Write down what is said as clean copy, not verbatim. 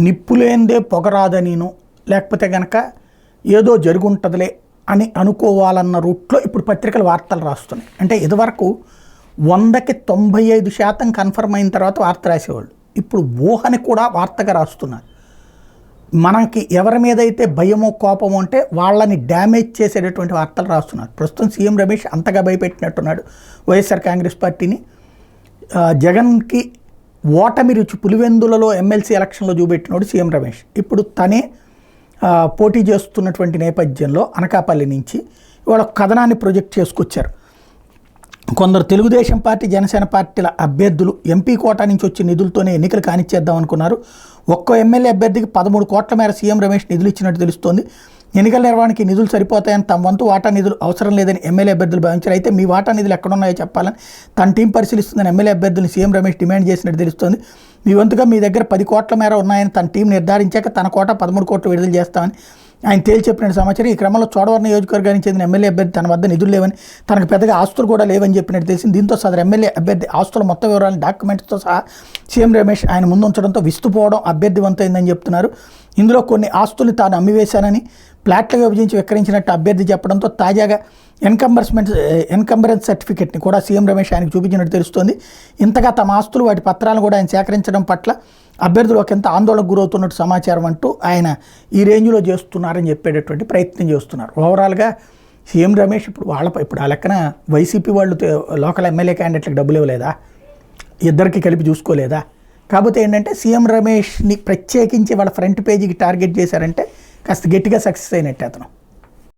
నిప్పులేందే పొగరాదనిను లేకపోతే కనుక ఏదో జరుగుంటుందిలే అని అనుకోవాలన్న రూట్లో ఇప్పుడు పత్రికలు వార్తలు రాస్తున్నాయి. అంటే ఇదివరకు 100కి 95% కన్ఫర్మ్ అయిన తర్వాత వార్త రాసేవాళ్ళు. ఇప్పుడు ఊహని కూడా వార్తగా రాస్తున్నారు. మనకి ఎవరి మీద అయితే భయమో కోపమో అంటే వాళ్ళని డ్యామేజ్ చేసేటటువంటి వార్తలు రాస్తున్నారు. ప్రస్తుతం సీఎం రమేష్ అంతగా భయపెట్టినట్టున్నాడు వైఎస్ఆర్ కాంగ్రెస్ పార్టీని. జగన్కి ఓటమి రుచి పులివెందులలో ఎమ్మెల్సీ ఎలక్షన్లో చూపెట్టినోడు సీఎం రమేష్. ఇప్పుడు తనే పోటీ చేస్తున్నటువంటి నేపథ్యంలో అనకాపల్లి నుంచి ఇవాళ కథనాన్ని ప్రొజెక్ట్ చేసుకొచ్చారు. కొందరు తెలుగుదేశం పార్టీ జనసేన పార్టీల అభ్యర్థులు ఎంపీ కోటా నుంచి వచ్చే నిధులతోనే ఎన్నికలు కానిచ్చేద్దాం అనుకున్నారు. ఒక్కో ఎమ్మెల్యే అభ్యర్థికి 13 కోట్ల మేర సీఎం రమేష్ నిధులు ఇచ్చినట్టు తెలుస్తోంది. ఎన్నికల నిర్వహణకి నిధులు సరిపోతాయని తమ వంతు వాటా నిధులు అవసరం లేదని ఎమ్మెల్యే అభ్యర్థులు భావించారు. అయితే మీ వాటా నిధులు ఎక్కడున్నాయో చెప్పాలని తన టీం పరిశీలిస్తుందని ఎమ్మెల్యే అభ్యర్థులను సీఎం రమేష్ డిమాండ్ చేసినట్టు తెలుస్తోంది. మీ వంతుగా మీ దగ్గర 10 కోట్ల మేర ఉన్నాయని తన టీం నిర్ధారించాక తన కోటా 13 కోట్లు విడుదల చేస్తామని ఆయన తేల్చెప్పిన సమాచారం. ఈ క్రమంలో చోడవరం నియోజకవర్గానికి చెందిన ఎమ్మెల్యే అభ్యర్థి తన వద్ద నిధులు లేవని, తనకు పెద్దగా ఆస్తులు కూడా లేవని చెప్పినట్టు తెలిసింది. దీంతో సదరు ఎమ్మెల్యే అభ్యర్థి ఆస్తుల మొత్తం వివరాలను డాక్యుమెంట్స్తో సహా సీఎం రమేష్ ఆయన ముందు ఉంచడంతో విస్తుపోవడం అభ్యర్థి వంతైందని చెప్తున్నారు. ఇందులో కొన్ని ఆస్తుల్ని తాను అమ్మివేశానని, ప్లాట్లుగా విభజించి విక్రయించినట్టు అభ్యర్థి చెప్పడంతో తాజాగా ఎన్కంబరెన్స్ సర్టిఫికెట్ని కూడా సీఎం రమేష్ ఆయనకు చూపించినట్టు తెలుస్తోంది. ఇంతగా తమ ఆస్తులు వాటి పత్రాలను కూడా ఆయన సేకరించడం పట్ల అభ్యర్థులు ఒకంత ఆందోళనకు గురవుతున్నట్టు సమాచారం అంటూ ఆయన ఈ రేంజ్లో చేస్తున్నారని చెప్పేటటువంటి ప్రయత్నం చేస్తున్నారు. ఓవరాల్గా సీఎం రమేష్ ఇప్పుడు ఆ లెక్కన వైసీపీ వాళ్ళు లోకల్ ఎమ్మెల్యే క్యాండిడేట్లకు డబ్బులు ఇవ్వలేదా, ఇద్దరికి కలిపి చూసుకోలేదా? కాకపోతే ఏంటంటే సీఎం రమేష్ని ప్రత్యేకించి వాళ్ళ ఫ్రంట్ పేజీకి టార్గెట్ చేశారంటే కాస్త గట్టిగా సక్సెస్ అయినట్టే అతను.